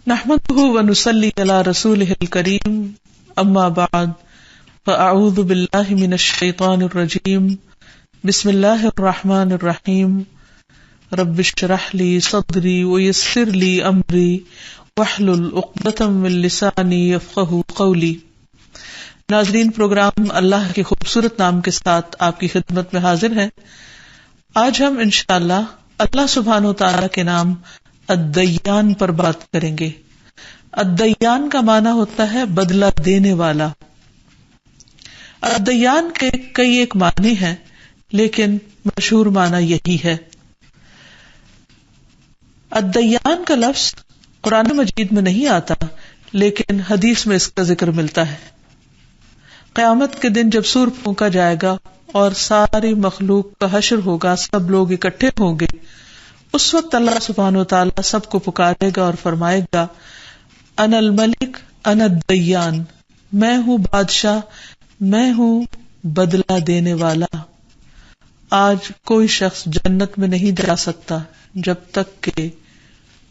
نحمده ونصلي على رسوله الكريم اما بعد فاعوذ بالله من الشيطان الرجيم بسم الله الرحمن الرحيم رب اشرح لي صدري ويسر لي امري واحلل عقدة من لساني يفقهوا قولي۔ ناظرین، پروگرام اللہ کے خوبصورت نام کے ساتھ آپ کی خدمت میں حاضر ہے۔ آج ہم انشاءاللہ اللہ سبحانہ وتعالی کے نام الدیان پر بات کریں گے۔ الدیان کا معنی ہوتا ہے بدلہ دینے والا۔ الدیان کے کئی ایک معنی ہیں، لیکن مشہور معنی یہی ہے۔ الدیان کا لفظ قرآن مجید میں نہیں آتا، لیکن حدیث میں اس کا ذکر ملتا ہے۔ قیامت کے دن جب سور پھونکا جائے گا اور ساری مخلوق کا حشر ہوگا، سب لوگ اکٹھے ہوں گے، اس وقت اللہ سبحانہ وتعالی سب کو پکارے گا اور فرمائے گا انا الملک انا الدیان، میں ہوں بادشاہ، میں ہوں بدلہ دینے والا۔ آج کوئی شخص جنت میں نہیں جا سکتا جب تک کہ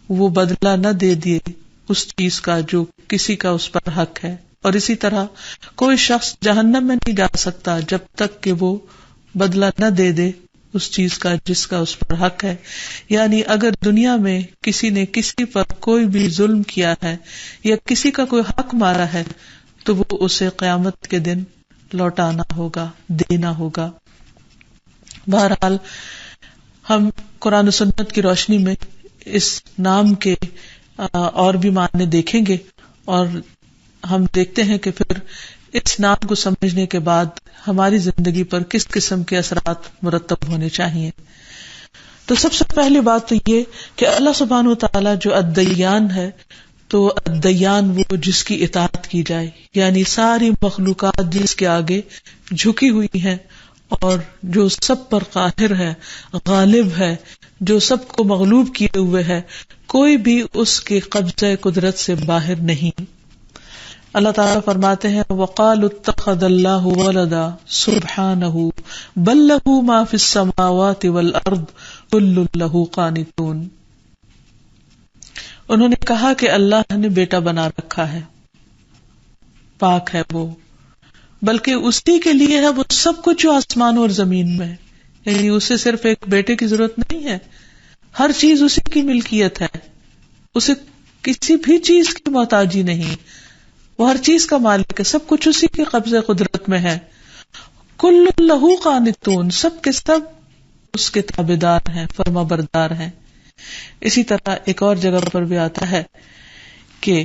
وہ بدلہ نہ دے دیے اس چیز کا جو کسی کا اس پر حق ہے، اور اسی طرح کوئی شخص جہنم میں نہیں جا سکتا جب تک کہ وہ بدلہ نہ دے دے اس چیز کا جس کا اس پر حق ہے۔ یعنی اگر دنیا میں کسی نے کسی پر کوئی بھی ظلم کیا ہے یا کسی کا کوئی حق مارا ہے تو وہ اسے قیامت کے دن لوٹانا ہوگا، دینا ہوگا۔ بہرحال ہم قرآن و سنت کی روشنی میں اس نام کے اور بھی معنی دیکھیں گے، اور ہم دیکھتے ہیں کہ پھر اس نام کو سمجھنے کے بعد ہماری زندگی پر کس قسم کے اثرات مرتب ہونے چاہیے۔ تو سب سے پہلی بات تو یہ کہ اللہ سبحانہ وتعالی جو الدیان ہے، تو الدیان وہ جس کی اطاعت کی جائے، یعنی ساری مخلوقات جس کے آگے جھکی ہوئی ہیں اور جو سب پر قاہر ہے، غالب ہے، جو سب کو مغلوب کیے ہوئے ہے، کوئی بھی اس کے قبضہ قدرت سے باہر نہیں۔ اللہ تعالیٰ فرماتے ہیں وَقَالُوا اتَّخَذَ اللَّهُ وَلَدًا سُبْحَانَهُ بَل لَّهُ مَا فِي السَّمَاوَاتِ وَالْأَرْضِ كُلٌّ لَّهُ قَانِتُونَ۔ انہوں نے کہا کہ اللہ نے بیٹا بنا رکھا ہے، پاک ہے وہ، بلکہ اسی کے لیے ہے وہ سب کچھ جو آسمان اور زمین میں ہے، یعنی اسے صرف ایک بیٹے کی ضرورت نہیں ہے، ہر چیز اسی کی ملکیت ہے، اسے کسی بھی چیز کی محتاجی نہیں، وہ ہر چیز کا مالک ہے، سب کچھ اسی کے قبضہ قدرت میں ہے۔ کل لہو قانتون، سب کے سب اس کے تابعدار ہیں، فرما بردار ہیں۔ اسی طرح ایک اور جگہ پر بھی آتا ہے کہ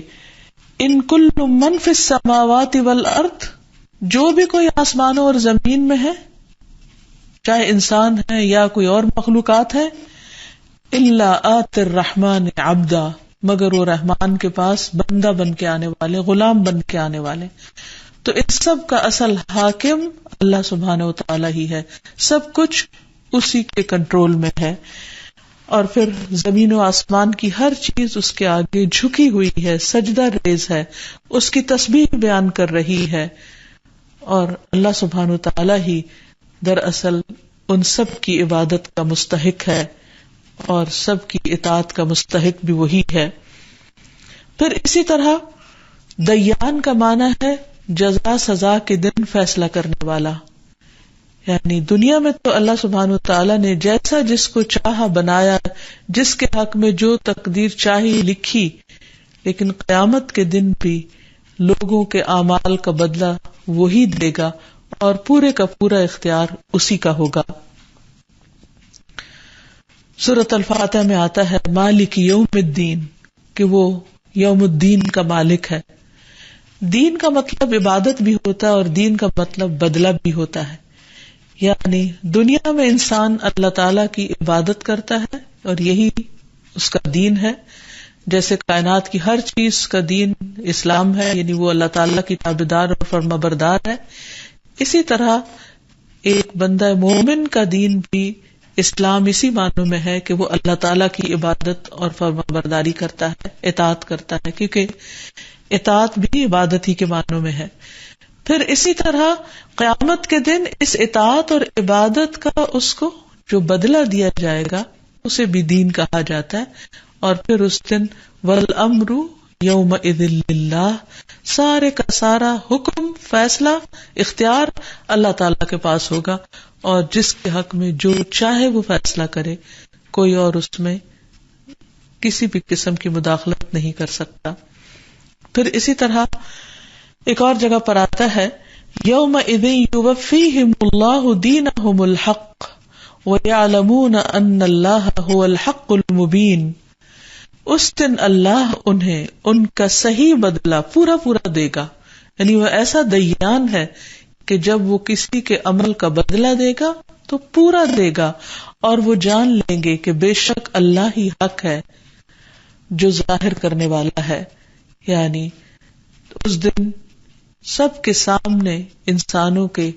ان کل من فی السماوات والارض، جو بھی کوئی آسمانوں اور زمین میں ہے، چاہے انسان ہے یا کوئی اور مخلوقات ہے، الا آتی الرحمن عبدا، مگر وہ رحمان کے پاس بندہ بن کے آنے والے، غلام بن کے آنے والے۔ تو اس سب کا اصل حاکم اللہ سبحانہ وتعالی ہی ہے، سب کچھ اسی کے کنٹرول میں ہے، اور پھر زمین و آسمان کی ہر چیز اس کے آگے جھکی ہوئی ہے، سجدہ ریز ہے، اس کی تسبیح بیان کر رہی ہے، اور اللہ سبحانہ وتعالی ہی دراصل ان سب کی عبادت کا مستحق ہے اور سب کی اطاعت کا مستحق بھی وہی ہے۔ پھر اسی طرح دیان کا معنی ہے جزا سزا کے دن فیصلہ کرنے والا، یعنی دنیا میں تو اللہ سبحانہ وتعالی نے جیسا جس کو چاہا بنایا، جس کے حق میں جو تقدیر چاہی لکھی، لیکن قیامت کے دن بھی لوگوں کے اعمال کا بدلہ وہی دے گا اور پورے کا پورا اختیار اسی کا ہوگا۔ سورۃ الفاتحہ میں آتا ہے مالک یوم الدین، کہ وہ یوم الدین کا مالک ہے۔ دین کا مطلب عبادت بھی ہوتا ہے اور دین کا مطلب بدلہ بھی ہوتا ہے، یعنی دنیا میں انسان اللہ تعالی کی عبادت کرتا ہے اور یہی اس کا دین ہے، جیسے کائنات کی ہر چیز کا دین اسلام ہے، یعنی وہ اللہ تعالی کی تابعدار اور فرما بردار ہے۔ اسی طرح ایک بندہ مومن کا دین بھی اسلام اسی معنوں میں ہے کہ وہ اللہ تعالیٰ کی عبادت اور فرما برداری کرتا ہے، اطاعت کرتا ہے، کیونکہ اطاعت بھی عبادت ہی کے معنوں میں ہے۔ پھر اسی طرح قیامت کے دن اس اطاعت اور عبادت کا اس کو جو بدلہ دیا جائے گا اسے بھی دین کہا جاتا ہے، اور پھر اس دن والامر یومئذ للہ، سارے کا سارا حکم، فیصلہ، اختیار اللہ تعالی کے پاس ہوگا، اور جس کے حق میں جو چاہے وہ فیصلہ کرے، کوئی اور اس میں کسی بھی قسم کی مداخلت نہیں کر سکتا. پھر اسی طرح ایک اور جگہ پر آتا ہے یومئذ یوفیہم اللہ دینہم الحق ویعلمون ان اللہ هو الحق المبین. اس دن اللہ انہیں ان کا صحیح بدلہ پورا پورا دے گا، یعنی وہ ایسا دیان ہے کہ جب وہ کسی کے عمل کا بدلہ دے گا تو پورا دے گا، اور وہ جان لیں گے کہ بے شک اللہ ہی حق ہے جو ظاہر کرنے والا ہے. یعنی اس دن سب کے سامنے، انسانوں کے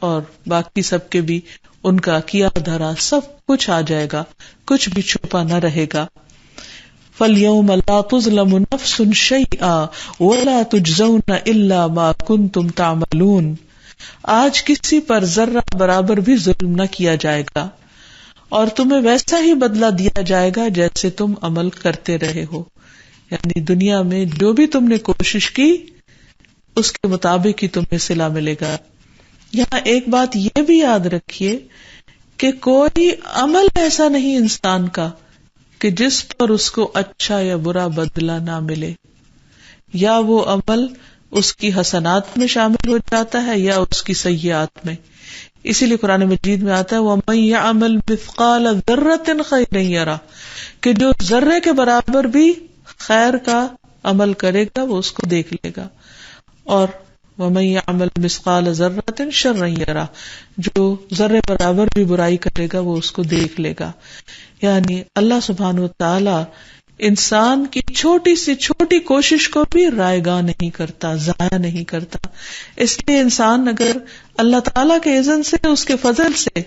اور باقی سب کے بھی، ان کا کیا دھرا سب کچھ آ جائے گا، کچھ بھی چھپا نہ رہے گا. فَالْيَوْمَ لَا تُظْلَمُ نَفْسٌ شَيْئًا وَلَا تُجْزَوْنَ إِلَّا مَا كُنْتُمْ تَعْمَلُونَ. آج کسی پر ذرہ برابر بھی ظلم نہ کیا جائے گا، اور تمہیں ویسا ہی بدلہ دیا جائے گا جیسے تم عمل کرتے رہے ہو. یعنی دنیا میں جو بھی تم نے کوشش کی اس کے مطابق ہی تمہیں صلہ ملے گا. یہاں ایک بات یہ بھی یاد رکھیے کہ کوئی عمل ایسا نہیں انسان کا کہ جس پر اس کو اچھا یا برا بدلہ نہ ملے، یا وہ عمل اس کی حسنات میں شامل ہو جاتا ہے یا اس کی سیئات میں. اسی لیے قرآن مجید میں آتا ہے وَمَن يَعْمَلْ مِثْقَالَ ذَرَّةٍ خَيْرًا يَرَهُ، کہ جو ذرے کے برابر بھی خیر کا عمل کرے گا وہ اس کو دیکھ لے گا، اور وَمَن يَعْمَلْ مِثْقَالَ ذَرَّةٍ شَرًّا يَرَهُ، جو ذرے برابر بھی برائی کرے گا وہ اس کو دیکھ لے گا. یعنی اللہ سبحانہ وتعالی انسان کی چھوٹی سی چھوٹی کوشش کو بھی رائیگاں نہیں کرتا، ضائع نہیں کرتا. اس لیے انسان اگر اللہ تعالیٰ کے اذن سے، اس کے فضل سے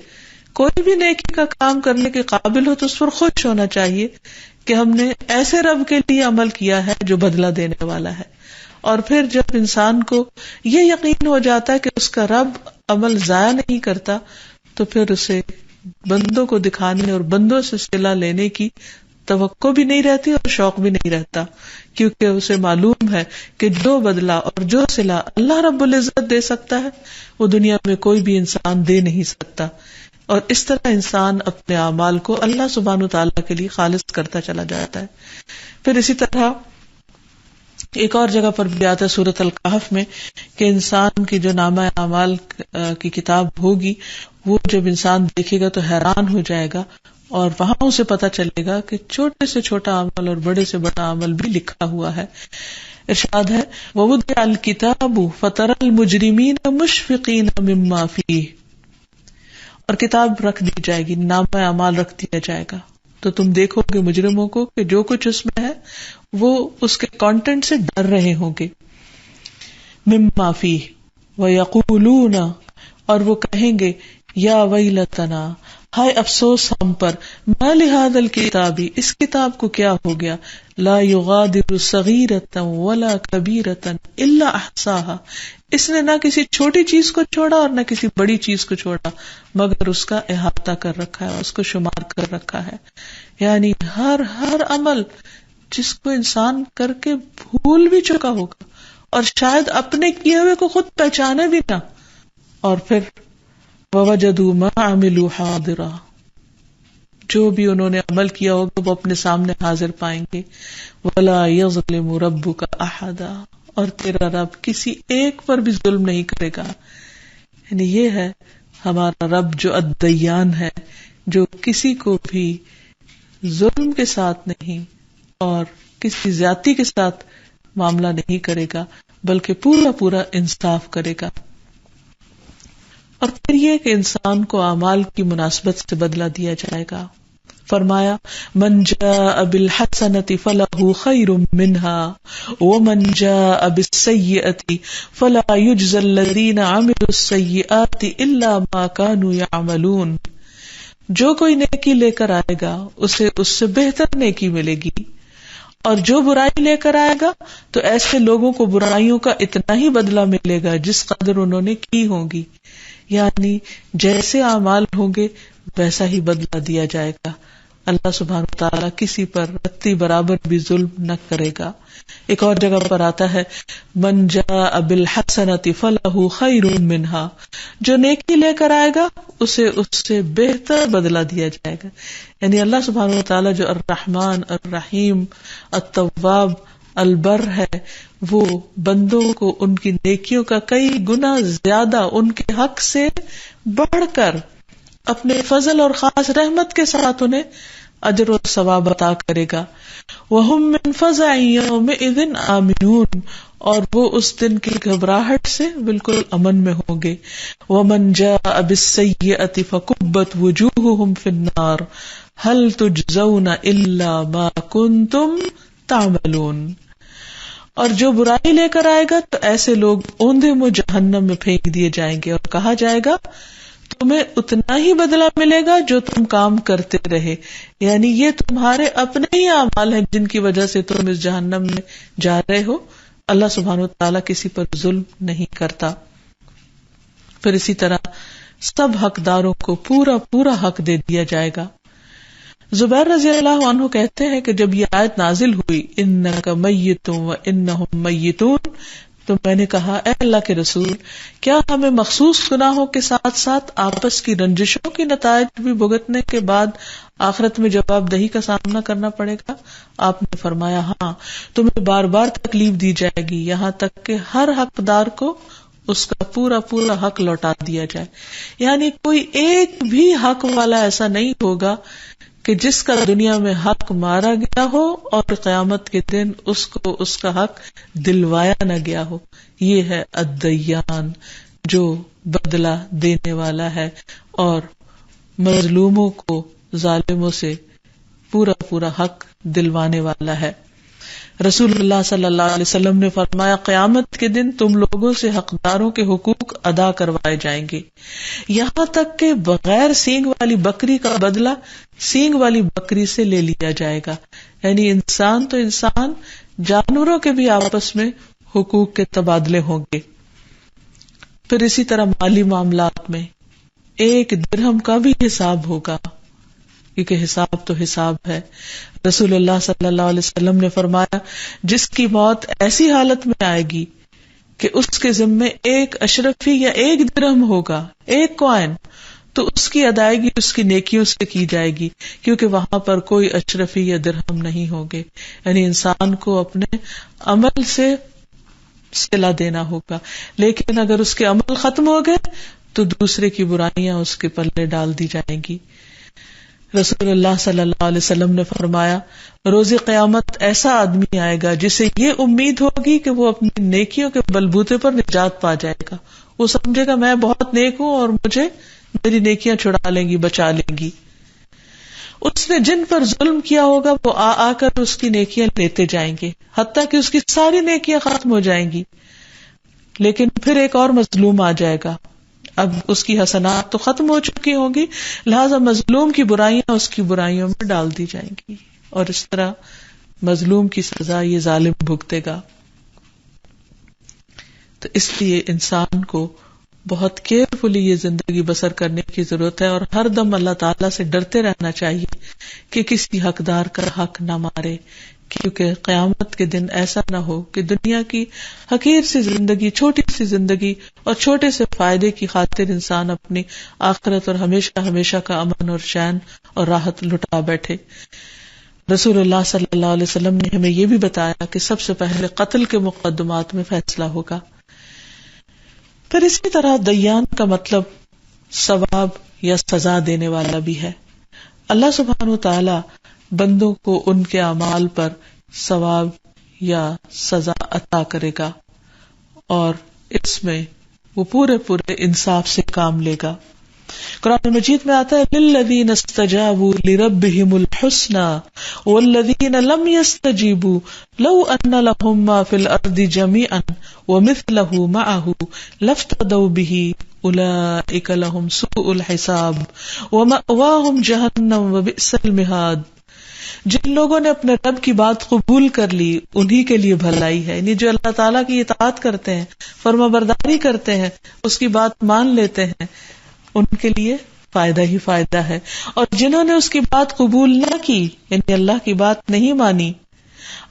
کوئی بھی نیکی کا کام کرنے کے قابل ہو تو اس پر خوش ہونا چاہیے کہ ہم نے ایسے رب کے لیے عمل کیا ہے جو بدلہ دینے والا ہے. اور پھر جب انسان کو یہ یقین ہو جاتا ہے کہ اس کا رب عمل ضائع نہیں کرتا، تو پھر اسے بندوں کو دکھانے اور بندوں سے صلہ لینے کی توقع بھی نہیں رہتی اور شوق بھی نہیں رہتا، کیونکہ اسے معلوم ہے کہ جو بدلہ اور جو صلہ اللہ رب العزت دے سکتا ہے وہ دنیا میں کوئی بھی انسان دے نہیں سکتا. اور اس طرح انسان اپنے اعمال کو اللہ سبحانہ وتعالیٰ کے لیے خالص کرتا چلا جاتا ہے. پھر اسی طرح ایک اور جگہ پر بھی آتا ہے سورۃ الکہف میں کہ انسان کی جو نامہ اعمال کی کتاب ہوگی وہ جب انسان دیکھے گا تو حیران ہو جائے گا، اور وہاں اسے پتہ چلے گا کہ چھوٹے سے چھوٹا عمل اور بڑے سے بڑا عمل بھی لکھا ہوا ہے. ارشاد ہے وَوُضِعَ الْكِتَابُ فَتَرَى الْمُجْرِمِينَ مُشْفِقِينَ مِمَّا فِيهِ، اور کتاب رکھ دی جائے گی، نامہ اعمال رکھ دیا جائے گا تو تم دیکھو گے مجرموں کو کہ جو کچھ اس میں ہے وہ اس کے کانٹینٹ سے ڈر رہے ہوں گے. مما فیہ ویقولون، اور وہ کہیں گے یا ویلتنا، ہائے افسوس ہم پر، ما لہذا الکتاب، اس کتاب کو کیا ہو گیا، لا یغادر صغیرۃ ولا کبیرۃ الا احصاها، اس نے نہ کسی چھوٹی چیز کو چھوڑا اور نہ کسی بڑی چیز کو چھوڑا مگر اس کا احاطہ کر رکھا ہے، اس کو شمار کر رکھا ہے. یعنی ہر عمل جس کو انسان کر کے بھول بھی چکا ہوگا اور شاید اپنے کیے ہوئے کو خود پہچانے بھی نہ، اور پھر وَوَجَدُوا مَا عَمِلُوا حَاضِرًا، جو بھی انہوں نے عمل کیا ہوگا وہ اپنے سامنے حاضر پائیں گے. وَلَا يَظْلِمُ رَبُّكَ أَحَدًا، اور تیرا رب کسی ایک پر بھی ظلم نہیں کرے گا. یعنی یہ ہے ہمارا رب جو الدیان ہے، جو کسی کو بھی ظلم کے ساتھ نہیں اور کسی زیادتی کے ساتھ معاملہ نہیں کرے گا بلکہ پورا پورا انصاف کرے گا. اور پھر یہ کہ انسان کو اعمال کی مناسبت سے بدلہ دیا جائے گا. فرمایا من جاء بالحسنۃ فلہ خیر منها ومن جاء بالسیئۃ فلا یجزی الذین عملوا السیئات الا ما كانوا یعملون. جو کوئی نیکی لے کر آئے گا اسے اس سے بہتر نیکی ملے گی، اور جو برائی لے کر آئے گا تو ایسے لوگوں کو برائیوں کا اتنا ہی بدلہ ملے گا جس قدر انہوں نے کی ہوں گی. یعنی جیسے اعمال ہوں گے ویسا ہی بدلہ دیا جائے گا. اللہ سبحانہ وتعالی کسی پر رتی برابر بھی ظلم نہ کرے گا. ایک اور جگہ پر آتا ہے من جاء بالحسنۃ فلہ خیر منہا، جو نیکی لے کر آئے گا اسے اس سے بہتر بدلہ دیا جائے گا. یعنی اللہ سبحانہ وتعالی جو الرحمن الرحیم التواب البر ہے، وہ بندوں کو ان کی نیکیوں کا کئی گنا زیادہ ان کے حق سے بڑھ کر اپنے فضل اور خاص رحمت کے ساتھ انہیں اجر و ثواب عطا کرے گا. وَهُم مِّن فَزَعٍ يَوْمِئِذٍ آمِنُونَ، اور وہ اس دن کی گھبراہٹ سے بالکل امن میں ہوں گے. وَمَن جَاءَ بِالسَّيِّئَةِ فَكُبَّتْ وُجُوهُهُمْ فِي النَّارِ هَلْ تُجْزَوْنَ إِلَّا مَا كُنتُمْ تَعْمَلُونَ، اور جو برائی لے کر آئے گا تو ایسے لوگ اوندھے منہ جہنم میں پھینک دیے جائیں گے، اور کہا جائے گا تمہیں اتنا ہی بدلہ ملے گا جو تم کام کرتے رہے. یعنی یہ تمہارے اپنے ہی اعمال ہیں جن کی وجہ سے تم اس جہنم میں جا رہے ہو. اللہ سبحانہ وتعالیٰ کسی پر ظلم نہیں کرتا. پھر اسی طرح سب حقداروں کو پورا پورا حق دے دیا جائے گا. زبیر رضی اللہ عنہ کہتے ہیں کہ جب یہ آیت نازل ہوئی انک میت وانہم میتون، تو میں نے کہا اے اللہ کے رسول، کیا ہمیں مخصوص گناہوں کے ساتھ ساتھ آپس کی رنجشوں کی نتائج بھی بھگتنے کے بعد آخرت میں جواب دہی کا سامنا کرنا پڑے گا؟ آپ نے فرمایا ہاں، تمہیں بار بار تکلیف دی جائے گی یہاں تک کہ ہر حقدار کو اس کا پورا پورا حق لوٹا دیا جائے. یعنی کوئی ایک بھی حق والا ایسا نہیں ہوگا کہ جس کا دنیا میں حق مارا گیا ہو اور قیامت کے دن اس کو اس کا حق دلوایا نہ گیا ہو. یہ ہے الدیان، جو بدلہ دینے والا ہے اور مظلوموں کو ظالموں سے پورا پورا حق دلوانے والا ہے. رسول اللہ صلی اللہ علیہ وسلم نے فرمایا قیامت کے دن تم لوگوں سے حقداروں کے حقوق ادا کروائے جائیں گے، یہاں تک کہ بغیر سینگ والی بکری کا بدلہ سینگ والی بکری سے لے لیا جائے گا. یعنی انسان تو انسان، جانوروں کے بھی آپس میں حقوق کے تبادلے ہوں گے. پھر اسی طرح مالی معاملات میں ایک درہم کا بھی حساب ہوگا، کیونکہ حساب تو حساب ہے. رسول اللہ صلی اللہ علیہ وسلم نے فرمایا جس کی موت ایسی حالت میں آئے گی کہ اس کے ذمے ایک اشرفی یا ایک درہم ہوگا، ایک کوائن، تو اس کی ادائیگی اس کی نیکیوں سے کی جائے گی، کیونکہ وہاں پر کوئی اشرفی یا درہم نہیں ہوں گے. یعنی انسان کو اپنے عمل سے صلہ دینا ہوگا، لیکن اگر اس کے عمل ختم ہو گئے تو دوسرے کی برائیاں اس کے پلے ڈال دی جائیں گی. رسول اللہ صلی اللہ علیہ وسلم نے فرمایا روز قیامت ایسا آدمی آئے گا جسے یہ امید ہوگی کہ وہ اپنی نیکیوں کے بلبوتے پر نجات پا جائے گا. وہ سمجھے گا میں بہت نیک ہوں اور مجھے میری نیکیاں چھڑا لیں گی، بچا لیں گی. اس نے جن پر ظلم کیا ہوگا وہ آ کر اس کی نیکیاں لیتے جائیں گے حتیٰ کہ اس کی ساری نیکیاں ختم ہو جائیں گی. لیکن پھر ایک اور مظلوم آ جائے گا، اب اس کی حسنات تو ختم ہو چکی ہوں گی، لہذا مظلوم کی برائیاں اس کی برائیوں میں ڈال دی جائیں گی، اور اس طرح مظلوم کی سزا یہ ظالم بھگتے گا. تو اس لیے انسان کو بہت کیئرفلی یہ زندگی بسر کرنے کی ضرورت ہے، اور ہر دم اللہ تعالیٰ سے ڈرتے رہنا چاہیے کہ کسی حقدار کا حق نہ مارے، کیونکہ قیامت کے دن ایسا نہ ہو کہ دنیا کی حقیر سی زندگی، چھوٹی سی زندگی اور چھوٹے سے فائدے کی خاطر انسان اپنی آخرت اور ہمیشہ ہمیشہ کا امن اور چین اور راحت لٹا بیٹھے. رسول اللہ صلی اللہ علیہ وسلم نے ہمیں یہ بھی بتایا کہ سب سے پہلے قتل کے مقدمات میں فیصلہ ہوگا. پھر اسی طرح دیان کا مطلب ثواب یا سزا دینے والا بھی ہے. اللہ سبحانہ وتعالی بندوں کو ان کے اعمال پر ثواب یا سزا عطا کرے گا، اور اس میں وہ پورے انصاف سے کام لے گا. قرآن مجید میں آتا ہے للذین استجابوا لربهم الحسنى والذین لم يستجیبوا لو ان لهم ما فی الارض جميعا ومثله معه لافتدوا به اولئک لهم سوء الحساب ومأواهم جہنم وبئس المہاد. جن لوگوں نے اپنے رب کی بات قبول کر لی انہی کے لیے بھلائی ہے، یعنی جو اللہ تعالیٰ کی اطاعت کرتے ہیں، فرما برداری کرتے ہیں، اس کی بات مان لیتے ہیں، ان کے لیے فائدہ ہی فائدہ ہے. اور جنہوں نے اس کی بات قبول نہ کی، یعنی اللہ کی بات نہیں مانی،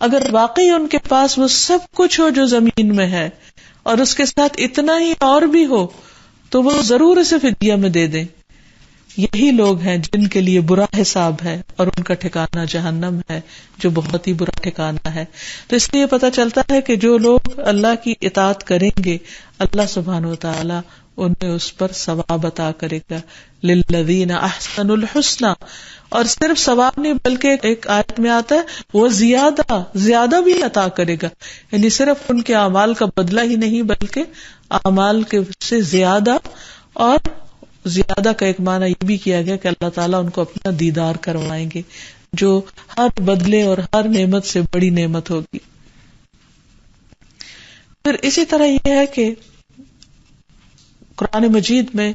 اگر واقعی ان کے پاس وہ سب کچھ ہو جو زمین میں ہے اور اس کے ساتھ اتنا ہی اور بھی ہو، تو وہ ضرور اسے فدیہ میں دے دیں. یہی لوگ ہیں جن کے لیے برا حساب ہے اور ان کا ٹھکانہ جہنم ہے جو بہت ہی برا ٹھکانہ ہے. تو اس لیے پتہ چلتا ہے کہ جو لوگ اللہ کی اطاعت کریں گے اللہ سبحانہ وتعالی انہیں اس پر ثواب عطا کرے گا. للذین احسنوا الحسنى، اور صرف ثواب نہیں بلکہ ایک آیت میں آتا ہے وہ زیادہ بھی عطا کرے گا. یعنی صرف ان کے اعمال کا بدلہ ہی نہیں بلکہ اعمال کے سے زیادہ، اور زیادہ کا ایک معنی یہ بھی کیا گیا کہ اللہ تعالیٰ ان کو اپنا دیدار کروائیں گے، جو ہر بدلے اور ہر نعمت سے بڑی نعمت ہوگی. پھر اسی طرح یہ ہے کہ قرآن مجید میں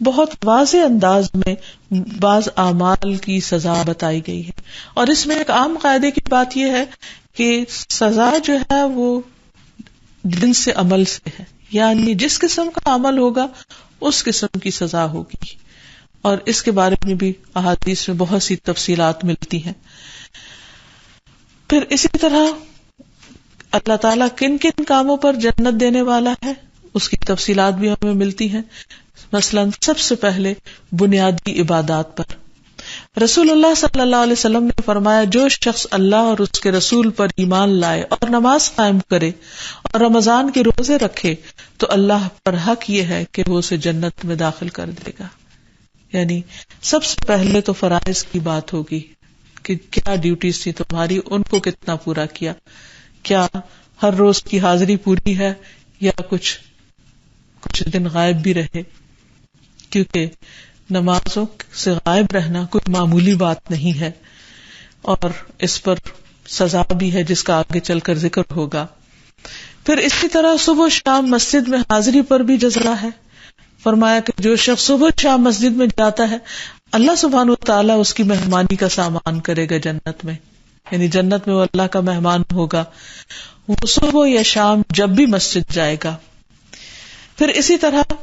بہت واضح انداز میں بعض اعمال کی سزا بتائی گئی ہے، اور اس میں ایک عام قاعدے کی بات یہ ہے کہ سزا جو ہے وہ جنس عمل سے ہے، یعنی جس قسم کا عمل ہوگا اس قسم کی سزا ہوگی. اور اس کے بارے میں بھی احادیث میں بہت سی تفصیلات ملتی ہیں. پھر اسی طرح اللہ تعالیٰ کن کن کاموں پر جنت دینے والا ہے اس کی تفصیلات بھی ہمیں ملتی ہیں. مثلا سب سے پہلے بنیادی عبادات پر رسول اللہ صلی اللہ علیہ وسلم نے فرمایا، جو شخص اللہ اور اس کے رسول پر ایمان لائے اور نماز قائم کرے اور رمضان کے روزے رکھے تو اللہ پر حق یہ ہے کہ وہ اسے جنت میں داخل کر دے گا. یعنی سب سے پہلے تو فرائض کی بات ہوگی کہ کیا ڈیوٹیز تھی تمہاری، ان کو کتنا پورا کیا، کیا ہر روز کی حاضری پوری ہے یا کچھ دن غائب بھی رہے، کیونکہ نمازوں سے غائب رہنا کوئی معمولی بات نہیں ہے، اور اس پر سزا بھی ہے جس کا آگے چل کر ذکر ہوگا. پھر اسی طرح صبح و شام مسجد میں حاضری پر بھی جزا ہے. فرمایا کہ جو شخص صبح و شام مسجد میں جاتا ہے اللہ سبحانہ وتعالیٰ اس کی مہمانی کا سامان کرے گا جنت میں، یعنی جنت میں وہ اللہ کا مہمان ہوگا، وہ صبح یا شام جب بھی مسجد جائے گا. پھر اسی طرح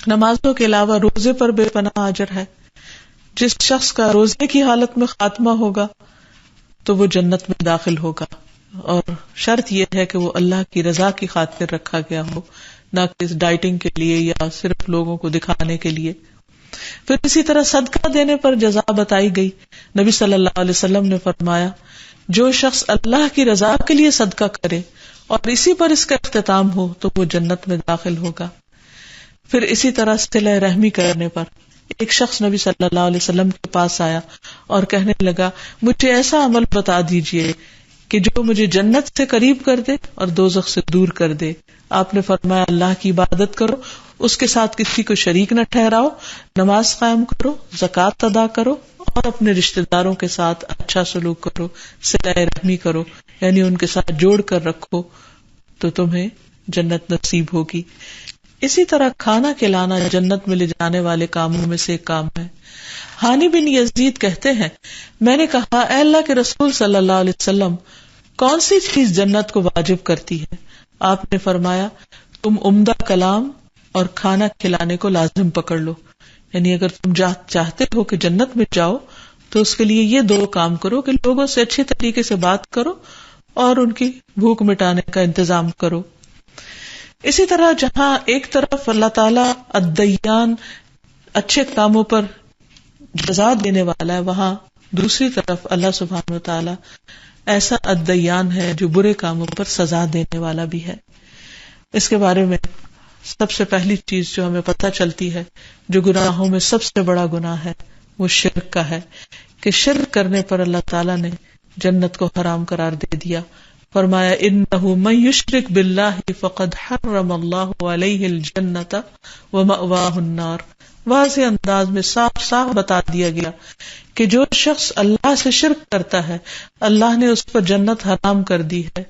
نمازوں کے علاوہ روزے پر بے پناہ اجر ہے. جس شخص کا روزے کی حالت میں خاتمہ ہوگا تو وہ جنت میں داخل ہوگا، اور شرط یہ ہے کہ وہ اللہ کی رضا کی خاطر رکھا گیا ہو، نہ کہ ڈائٹنگ کے لیے یا صرف لوگوں کو دکھانے کے لیے. پھر اسی طرح صدقہ دینے پر جزا بتائی گئی. نبی صلی اللہ علیہ وسلم نے فرمایا، جو شخص اللہ کی رضا کے لیے صدقہ کرے اور اسی پر اس کا اختتام ہو تو وہ جنت میں داخل ہوگا. پھر اسی طرح صلہ رحمی کرنے پر ایک شخص نبی صلی اللہ علیہ وسلم کے پاس آیا اور کہنے لگا، مجھے ایسا عمل بتا دیجئے کہ جو مجھے جنت سے قریب کر دے اور دوزخ سے دور کر دے. آپ نے فرمایا، اللہ کی عبادت کرو، اس کے ساتھ کسی کو شریک نہ ٹھہراؤ، نماز قائم کرو، زکوٰۃ ادا کرو، اور اپنے رشتہ داروں کے ساتھ اچھا سلوک کرو، صلہ رحمی کرو، یعنی ان کے ساتھ جوڑ کر رکھو تو تمہیں جنت نصیب ہوگی. اسی طرح کھانا کھلانا جنت میں لے جانے والے کاموں میں سے ایک کام ہے. ہانی بن یزید کہتے ہیں، میں نے کہا، اے اللہ کے رسول صلی اللہ علیہ وسلم، کون سی چیز جنت کو واجب کرتی ہے؟ آپ نے فرمایا، تم عمدہ کلام اور کھانا کھلانے کو لازم پکڑ لو. یعنی اگر تم چاہتے ہو کہ جنت میں جاؤ تو اس کے لیے یہ دو کام کرو کہ لوگوں سے اچھے طریقے سے بات کرو اور ان کی بھوک مٹانے کا انتظام کرو. اسی طرح جہاں ایک طرف اللہ تعالیٰ الدیان اچھے کاموں پر جزا دینے والا ہے، وہاں دوسری طرف اللہ سبحانہ و تعالیٰ ایسا الدیان ہے جو برے کاموں پر سزا دینے والا بھی ہے. اس کے بارے میں سب سے پہلی چیز جو ہمیں پتہ چلتی ہے، جو گناہوں میں سب سے بڑا گناہ ہے، وہ شرک کا ہے کہ شرک کرنے پر اللہ تعالیٰ نے جنت کو حرام قرار دے دیا. فرمایا، انہ من یشرک باللہ فقد حرم اللہ علیہ الجنۃ ومأواہ النار. واضح انداز میں صاف صاف بتا دیا گیا کہ جو شخص اللہ سے شرک کرتا ہے اللہ نے اس پر جنت حرام کر دی ہے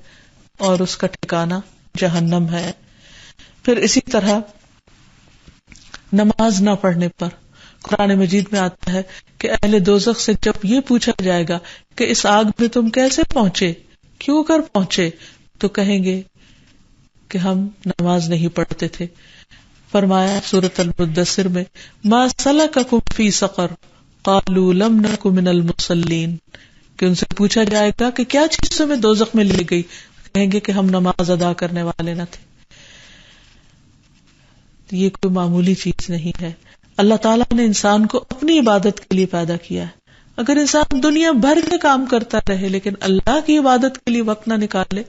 اور اس کا ٹھکانہ جہنم ہے. پھر اسی طرح نماز نہ پڑھنے پر قرآن مجید میں آتا ہے کہ اہل دوزخ سے جب یہ پوچھا جائے گا کہ اس آگ میں تم کیسے پہنچے، کیوں کر پہنچے، تو کہیں گے کہ ہم نماز نہیں پڑھتے تھے. فرمایا سورۃ المدثر میں ما سلککم فی سقر قالوا لم نک من المصلین، کہ ان سے پوچھا جائے گا کہ کیا چیز تمہیں دوزخ میں لے گئی، کہیں گے کہ ہم نماز ادا کرنے والے نہ تھے. یہ کوئی معمولی چیز نہیں ہے. اللہ تعالیٰ نے انسان کو اپنی عبادت کے لیے پیدا کیا ہے. اگر انسان دنیا بھر کے کام کرتا رہے لیکن اللہ کی عبادت کے لیے وقت نہ نکالے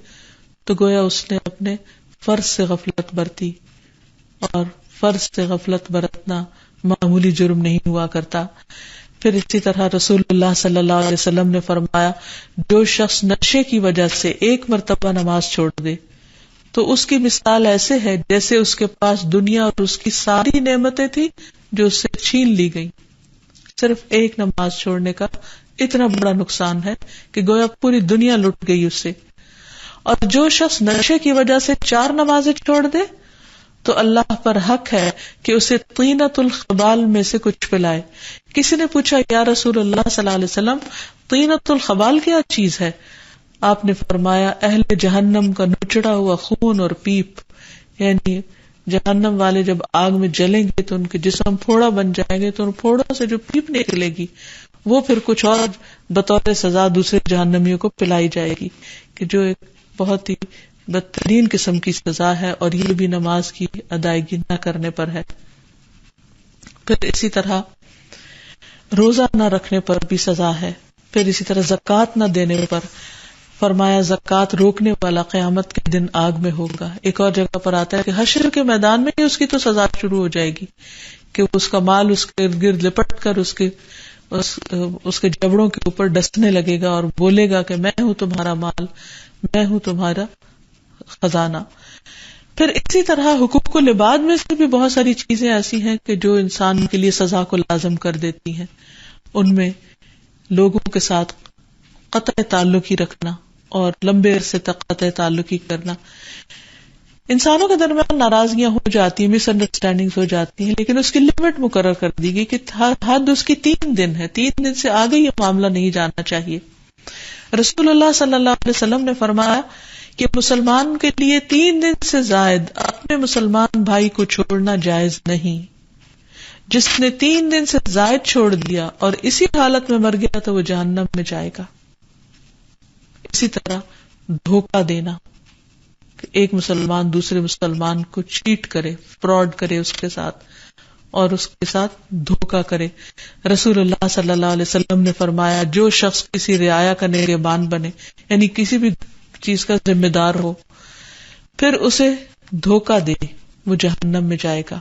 تو گویا اس نے اپنے فرض سے غفلت برتی، اور فرض سے غفلت برتنا معمولی جرم نہیں ہوا کرتا. پھر اسی طرح رسول اللہ صلی اللہ علیہ وسلم نے فرمایا جو شخص نشے کی وجہ سے ایک مرتبہ نماز چھوڑ دے تو اس کی مثال ایسے ہے جیسے اس کے پاس دنیا اور اس کی ساری نعمتیں تھی جو اس سے چھین لی گئی. صرف ایک نماز چھوڑنے کا اتنا بڑا نقصان ہے کہ گویا پوری دنیا لٹ گئی اس سے. اور جو شخص نشے کی وجہ سے 4 نمازیں چھوڑ دے تو اللہ پر حق ہے کہ اسے طینۃ الخبال میں سے کچھ پلائے. کسی نے پوچھا یا رسول اللہ صلی اللہ علیہ وسلم طینۃ الخبال کیا چیز ہے؟ آپ نے فرمایا اہل جہنم کا نچڑا ہوا خون اور پیپ، یعنی جہنم والے جب آگ میں جلیں گے تو ان کے جسم پھوڑا بن جائیں گے تو ان پھوڑوں سے جو پیپ نکلے گی وہ پھر کچھ اور بطور سزا دوسرے جہنمیوں کو پلائی جائے گی، کہ جو ایک بہت ہی بدترین قسم کی سزا ہے، اور یہ بھی نماز کی ادائیگی نہ کرنے پر ہے. پھر اسی طرح روزہ نہ رکھنے پر بھی سزا ہے. پھر اسی طرح زکوٰۃ نہ دینے پر فرمایا زکوٰۃ روکنے والا قیامت کے دن آگ میں ہوگا. ایک اور جگہ پر آتا ہے کہ حشر کے میدان میں ہی اس کی تو سزا شروع ہو جائے گی کہ اس کا مال اس کے گرد لپٹ کر اس کے جبڑوں کے اوپر ڈسنے لگے گا اور بولے گا کہ میں ہوں تمہارا مال، میں ہوں تمہارا خزانہ. پھر اسی طرح حقوق العباد میں سے بھی بہت ساری چیزیں ایسی ہیں کہ جو انسان کے لیے سزا کو لازم کر دیتی ہیں. ان میں لوگوں کے ساتھ قطع تعلقی رکھنا اور لمبے عرصے تک قطع تعلقی کرنا. انسانوں کے درمیان ناراضگیاں ہو جاتی ہیں، مس انڈرسٹینڈنگ ہو جاتی ہیں، لیکن اس کی لمٹ مقرر کر دی گئی کہ حد اس کی 3 دن ہے. 3 دن سے آگے یہ معاملہ نہیں جانا چاہیے. رسول اللہ صلی اللہ علیہ وسلم نے فرمایا کہ مسلمان کے لیے 3 دن سے زائد اپنے مسلمان بھائی کو چھوڑنا جائز نہیں. جس نے 3 دن سے زائد چھوڑ دیا اور اسی حالت میں مر گیا تو وہ جہنم میں جائے گا. اسی طرح دھوکہ دینا، کہ ایک مسلمان دوسرے مسلمان کو چیٹ کرے، فراڈ کرے اس کے ساتھ اور اس کے ساتھ دھوکہ کرے. رسول اللہ صلی اللہ علیہ وسلم نے فرمایا جو شخص کسی رعایا کا نگہبان بنے، یعنی کسی بھی چیز کا ذمہ دار ہو، پھر اسے دھوکہ دے وہ جہنم میں جائے گا.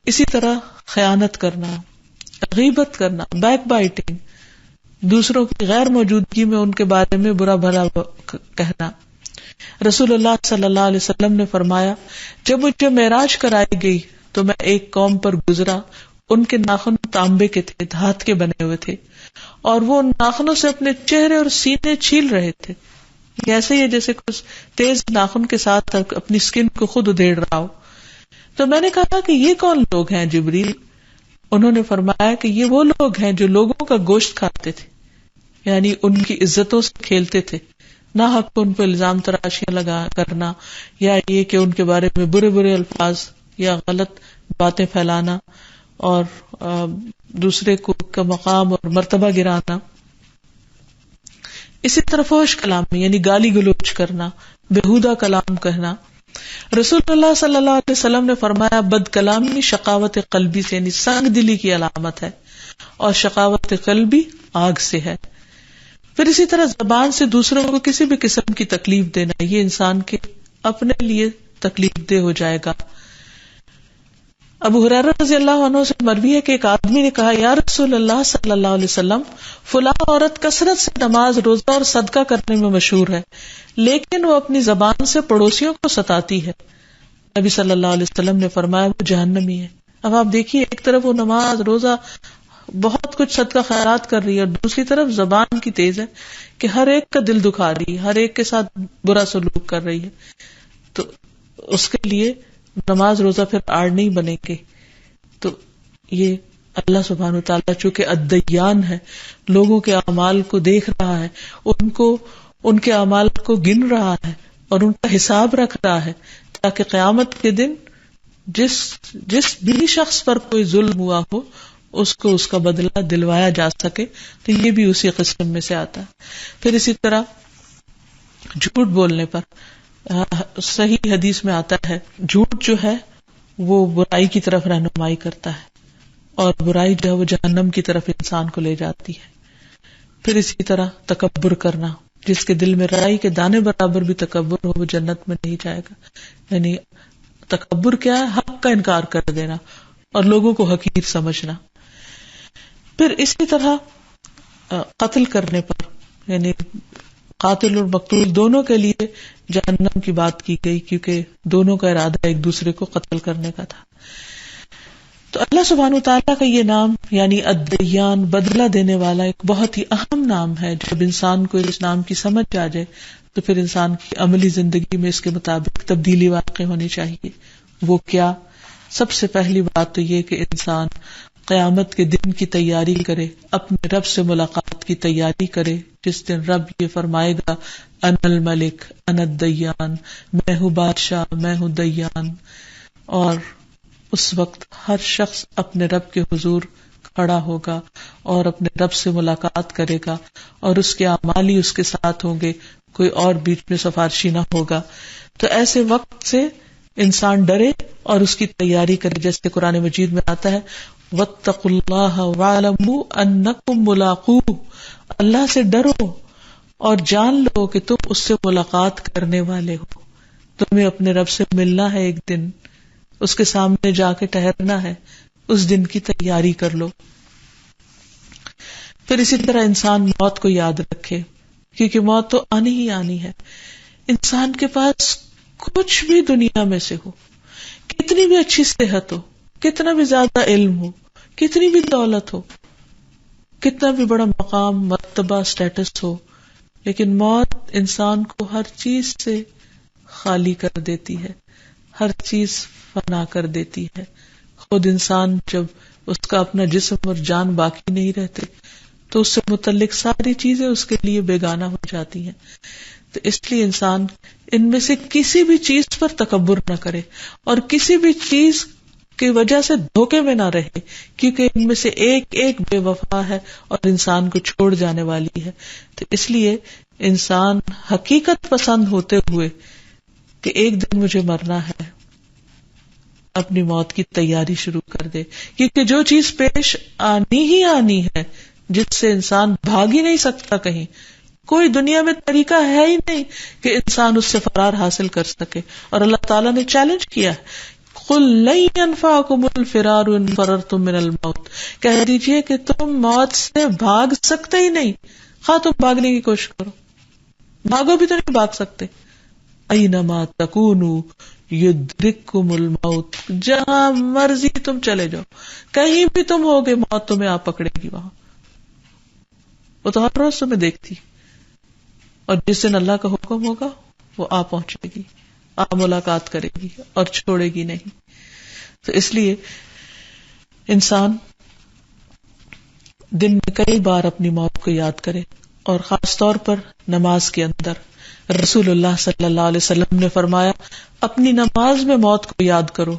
اسی طرح خیانت کرنا، غیبت کرنا، بیک بائٹنگ، دوسروں کی غیر موجودگی میں ان کے بارے میں برا بھلا کہنا. رسول اللہ صلی اللہ علیہ وسلم نے فرمایا جب مجھے معراج کرائی گئی تو میں ایک قوم پر گزرا، ان کے ناخن تانبے کے تھے، دھات کے بنے ہوئے تھے، اور وہ ان ناخنوں سے اپنے چہرے اور سینے چھیل رہے تھے. یہ ایسے ہی ہے جیسے کچھ تیز ناخن کے ساتھ اپنی سکن کو خود ادھیڑ رہا ہو. تو میں نے کہا کہ یہ کون لوگ ہیں جبریل؟ انہوں نے فرمایا کہ یہ وہ لوگ ہیں جو لوگوں کا گوشت کھاتے تھے، یعنی ان کی عزتوں سے کھیلتے تھے، نہ حق ان پہ الزام تراشیاں لگا کرنا، یا یہ کہ ان کے بارے میں برے برے الفاظ یا غلط باتیں پھیلانا اور دوسرے کو کا مقام اور مرتبہ گرانا. اسی طرح فحش کلامی یعنی گالی گلوچ کرنا، بےہودہ کلام کہنا. رسول اللہ صلی اللہ علیہ وسلم نے فرمایا بد کلامی شقاوت قلبی سے یعنی سنگ دلی کی علامت ہے، اور شقاوت قلبی آگ سے ہے. پھر اسی طرح زبان سے دوسروں کو کسی بھی قسم کی تکلیف دینا، یہ انسان کے اپنے لیے تکلیف دہ ہو جائے گا. ابو ہریرہ رضی اللہ عنہ سے مروی ہے کہ ایک آدمی نے کہا یا رسول اللہ صلی اللہ علیہ وسلم فلاں عورت کثرت سے نماز، روزہ اور صدقہ کرنے میں مشہور ہے، لیکن وہ اپنی زبان سے پڑوسیوں کو ستاتی ہے. نبی صلی اللہ علیہ وسلم نے فرمایا وہ جہنمی ہے. اب آپ دیکھیے، ایک طرف وہ نماز، روزہ، بہت کچھ صدقہ خیرات کر رہی ہے، اور دوسری طرف زبان کی تیز ہے کہ ہر ایک کا دل دکھا رہی ہے، ہر ایک کے ساتھ برا سلوک کر رہی ہے. تو اس کے لیے نماز روزہ پھر آڑ نہیں بنے گے. تو یہ اللہ سبحانہ وتعالیٰ چونکہ الدیان ہے، لوگوں کے اعمال کو دیکھ رہا ہے، ان کے اعمال کو گن رہا ہے اور ان کا حساب رکھ رہا ہے، تاکہ قیامت کے دن جس بھی شخص پر کوئی ظلم ہوا ہو اس کو اس کا بدلہ دلوایا جا سکے، تو یہ بھی اسی قسم میں سے آتا ہے۔ پھر اسی طرح جھوٹ بولنے پر صحیح حدیث میں آتا ہے جھوٹ جو ہے وہ برائی کی طرف رہنمائی کرتا ہے، اور برائی جو ہے وہ جہنم کی طرف انسان کو لے جاتی ہے۔ پھر اسی طرح تکبر کرنا، جس کے دل میں رائی کے دانے برابر بھی تکبر ہو وہ جنت میں نہیں جائے گا۔ یعنی تکبر کیا ہے؟ حق کا انکار کر دینا اور لوگوں کو حقیر سمجھنا۔ پھر اسی طرح قتل کرنے پر، یعنی قاتل اور مقتول دونوں کے لیے جہنم کی بات کی گئی، کیونکہ دونوں کا ارادہ ایک دوسرے کو قتل کرنے کا تھا۔ تو اللہ سبحانہ وتعالیٰ کا یہ نام یعنی الدیان، بدلہ دینے والا، ایک بہت ہی اہم نام ہے۔ جب انسان کو اس نام کی سمجھ آ جائے تو پھر انسان کی عملی زندگی میں اس کے مطابق تبدیلی واقع ہونی چاہیے۔ وہ کیا؟ سب سے پہلی بات تو یہ کہ انسان قیامت کے دن کی تیاری کرے، اپنے رب سے ملاقات کی تیاری کرے، جس دن رب یہ فرمائے گا انا الملک انا الدیان، میں ہوں بادشاہ، میں ہوں دیان۔ اور اس وقت ہر شخص اپنے رب کے حضور کھڑا ہوگا اور اپنے رب سے ملاقات کرے گا، اور اس کے اعمال ہی اس کے ساتھ ہوں گے، کوئی اور بیچ میں سفارشی نہ ہوگا۔ تو ایسے وقت سے انسان ڈرے اور اس کی تیاری کرے، جیسے قرآن مجید میں آتا ہے واتقوا اللہ واعلموا انکم ملاقوہ، اللہ سے ڈرو اور جان لو کہ تم اس سے ملاقات کرنے والے ہو، تمہیں اپنے رب سے ملنا ہے، ایک دن اس کے سامنے جا کے ٹھہرنا ہے، اس دن کی تیاری کر لو۔ پھر اسی طرح انسان موت کو یاد رکھے، کیونکہ موت تو آنی ہی آنی ہے۔ انسان کے پاس کچھ بھی دنیا میں سے ہو، کتنی بھی اچھی صحت ہو، کتنا بھی زیادہ علم ہو، کتنی بھی دولت ہو، کتنا بھی بڑا مقام، مرتبہ، سٹیٹس ہو، لیکن موت انسان کو ہر چیز سے خالی کر دیتی ہے، ہر چیز فنا کر دیتی ہے۔ خود انسان جب اس کا اپنا جسم اور جان باقی نہیں رہتے تو اس سے متعلق ساری چیزیں اس کے لیے بیگانہ ہو جاتی ہیں۔ تو اس لیے انسان ان میں سے کسی بھی چیز پر تکبر نہ کرے اور کسی بھی چیز کی وجہ سے دھوکے میں نہ رہے، کیونکہ ان میں سے ایک ایک بے وفا ہے اور انسان کو چھوڑ جانے والی ہے۔ تو اس لیے انسان حقیقت پسند ہوتے ہوئے کہ ایک دن مجھے مرنا ہے، اپنی موت کی تیاری شروع کر دے، کیونکہ جو چیز پیش آنی ہی آنی ہے، جس سے انسان بھاگ ہی نہیں سکتا کہیں، کوئی دنیا میں طریقہ ہے ہی نہیں کہ انسان اس سے فرار حاصل کر سکے۔ اور اللہ تعالیٰ نے چیلنج کیا ہے قُلْ لَن يَنْفَعَكُمُ الْفِرَارُ إِن فَرَرْتُم مِّنَ الْمَوْتِ، کہہ دیجئے کہ تم موت سے بھاگ سکتے ہی نہیں، خواہ تم بھاگنے کی کوشش کرو، بھاگو بھی تو نہیں بھاگ سکتے۔ اَيْنَمَا تَكُونُوا يُدْرِكْكُمُ الْمَوْتُ، جہاں مرضی تم چلے جاؤ، کہیں بھی تم ہوگے موت تمہیں آ پکڑے گی وہاں، وہ تو ہر روز تمہیں دیکھتی، اور جس دن اللہ کا حکم ہوگا وہ آ پہنچے گی، آ ملاقات کرے گی اور چھوڑے گی نہیں۔ تو اس لیے انسان دن میں کئی بار اپنی موت کو یاد کرے، اور خاص طور پر نماز کے اندر۔ رسول اللہ صلی اللہ علیہ وسلم نے فرمایا اپنی نماز میں موت کو یاد کرو،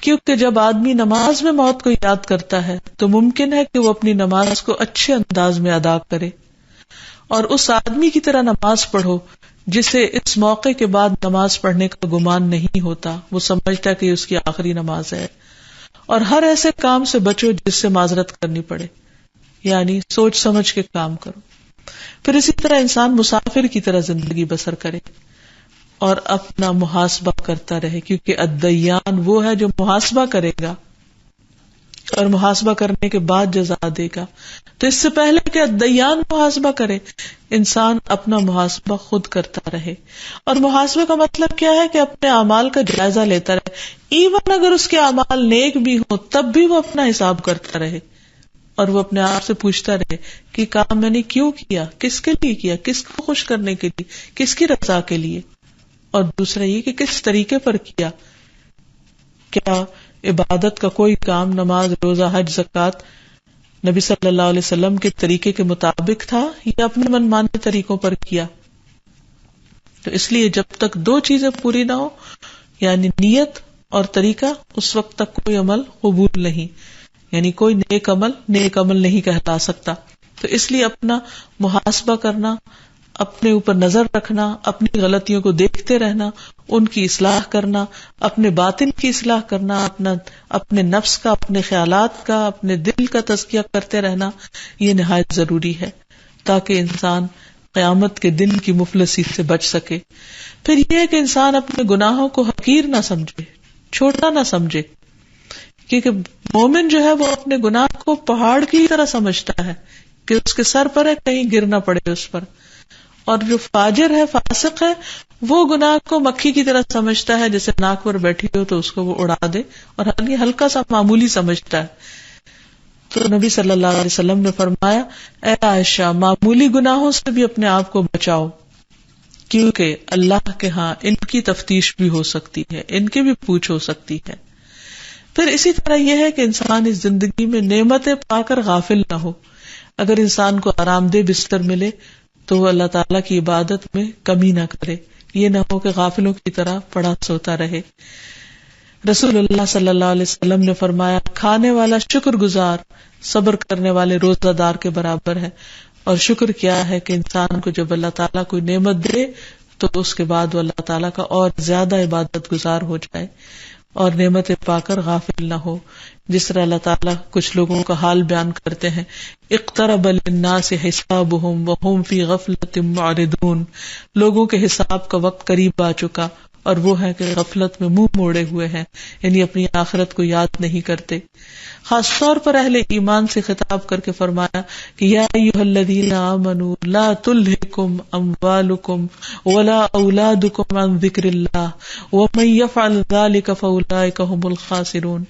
کیونکہ جب آدمی نماز میں موت کو یاد کرتا ہے تو ممکن ہے کہ وہ اپنی نماز کو اچھے انداز میں ادا کرے، اور اس آدمی کی طرح نماز پڑھو جسے اس موقع کے بعد نماز پڑھنے کا گمان نہیں ہوتا، وہ سمجھتا ہے کہ اس کی آخری نماز ہے۔ اور ہر ایسے کام سے بچو جس سے معذرت کرنی پڑے، یعنی سوچ سمجھ کے کام کرو۔ پھر اسی طرح انسان مسافر کی طرح زندگی بسر کرے اور اپنا محاسبہ کرتا رہے، کیونکہ الدیان وہ ہے جو محاسبہ کرے گا اور محاسبہ کرنے کے بعد جزا دے گا۔ تو اس سے پہلے کہ الدیان محاسبہ کرے، انسان اپنا محاسبہ خود کرتا رہے۔ اور محاسبہ کا مطلب کیا ہے کہ اپنے اعمال کا جائزہ لیتا رہے، ایون اگر اس کے اعمال نیک بھی ہوں تب بھی وہ اپنا حساب کرتا رہے، اور وہ اپنے آپ سے پوچھتا رہے کہ کام میں نے کیوں کیا، کس کے لیے کیا، کس کو خوش کرنے کے لیے، کس کی رضا کے لیے، اور دوسرا یہ کہ کس طریقے پر کیا۔ کیا عبادت کا کوئی کام، نماز، روزہ، حج، زکوٰۃ نبی صلی اللہ علیہ وسلم کے طریقے کے مطابق تھا یا اپنے من مانے طریقوں پر کیا؟ تو اس لیے جب تک دو چیزیں پوری نہ ہو، یعنی نیت اور طریقہ اس وقت تک کوئی عمل قبول نہیں، یعنی کوئی نیک عمل نہیں کہلا سکتا. تو اس لیے اپنا محاسبہ کرنا، اپنے اوپر نظر رکھنا، اپنی غلطیوں کو دیکھتے رہنا، ان کی اصلاح کرنا، اپنے باطن کی اصلاح کرنا، اپنے نفس کا، اپنے خیالات کا، اپنے دل کا تزکیہ کرتے رہنا، یہ نہایت ضروری ہے تاکہ انسان قیامت کے دن کی مفلسی سے بچ سکے. پھر یہ ہے کہ انسان اپنے گناہوں کو حقیر نہ سمجھے، چھوٹا نہ سمجھے، کیونکہ مومن جو ہے وہ اپنے گناہ کو پہاڑ کی طرح سمجھتا ہے کہ اس کے سر پر ہے، کہیں گر نہ پڑے اس پر. اور جو فاجر ہے، فاسق ہے، وہ گناہ کو مکھی کی طرح سمجھتا ہے، جیسے ناک پر بیٹھی ہو تو اس کو وہ اڑا دے، اور ہلکا سا معمولی سمجھتا ہے. تو نبی صلی اللہ علیہ وسلم نے فرمایا، اے عائشہ، معمولی گناہوں سے بھی اپنے آپ کو بچاؤ، کیونکہ اللہ کے ہاں ان کی تفتیش بھی ہو سکتی ہے، ان کی بھی پوچھ ہو سکتی ہے. پھر اسی طرح یہ ہے کہ انسان اس زندگی میں نعمتیں پا کر غافل نہ ہو. اگر انسان کو آرام دہ بستر ملے تو وہ اللہ تعالیٰ کی عبادت میں کمی نہ کرے، یہ نہ ہو کہ غافلوں کی طرح پڑا سوتا رہے. رسول اللہ صلی اللہ علیہ وسلم نے فرمایا، کھانے والا شکر گزار صبر کرنے والے روزہ دار کے برابر ہے. اور شکر کیا ہے کہ انسان کو جب اللہ تعالیٰ کوئی نعمت دے تو اس کے بعد وہ اللہ تعالیٰ کا اور زیادہ عبادت گزار ہو جائے اور نعمتیں پا کر غافل نہ ہو. جس طرح اللہ تعالیٰ کچھ لوگوں کا حال بیان کرتے ہیں، اقترب للناس حسابهم وهم فی غفلۃ معرضون، لوگوں کے حساب کا وقت قریب آ چکا اور وہ ہے کہ غفلت میں منہ موڑے ہوئے ہیں، یعنی اپنی آخرت کو یاد نہیں کرتے. خاص طور پر اہل ایمان سے خطاب کر کے فرمایا کہ یا ایھا الذین آمنوا لا تلھکم اموالکم ولا اولادکم عن ذکر اللہ ومن یفعل ذلک فاولئک هم الخاسرون.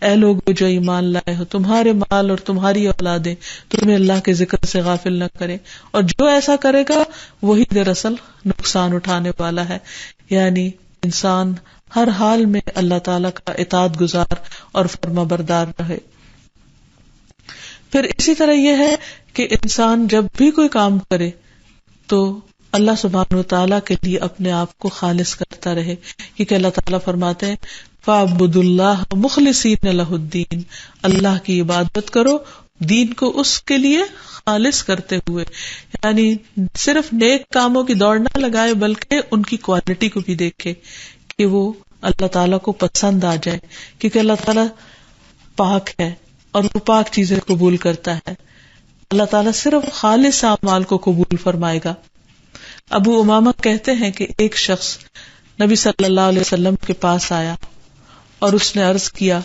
اے لوگ جو ایمان لائے ہو، تمہارے مال اور تمہاری اولادیں تمہیں اللہ کے ذکر سے غافل نہ کریں، اور جو ایسا کرے گا وہی دراصل نقصان اٹھانے والا ہے. یعنی انسان ہر حال میں اللہ تعالیٰ کا اطاعت گزار اور فرما بردار رہے. پھر اسی طرح یہ ہے کہ انسان جب بھی کوئی کام کرے تو اللہ سبحانہ وتعالیٰ کے لیے اپنے آپ کو خالص کرتا رہے، کیونکہ اللہ تعالیٰ فرماتے ہیں فَاعْبُدُوا اللَّهَ مُخْلِصِينَ لَهُ الدِّينَ، اللہ کی عبادت کرو دین کو اس کے لیے خالص کرتے ہوئے. یعنی صرف نیک کاموں کی دوڑ نہ لگائے بلکہ ان کی کوالٹی کو بھی دیکھے کہ وہ اللہ تعالیٰ کو پسند آ جائے، کیونکہ اللہ تعالیٰ پاک ہے اور وہ پاک چیزیں قبول کرتا ہے. اللہ تعالیٰ صرف خالص اعمال کو قبول فرمائے گا. ابو امامہ کہتے ہیں کہ ایک شخص نبی صلی اللہ علیہ وسلم کے پاس آیا اور اس نے عرض کیا،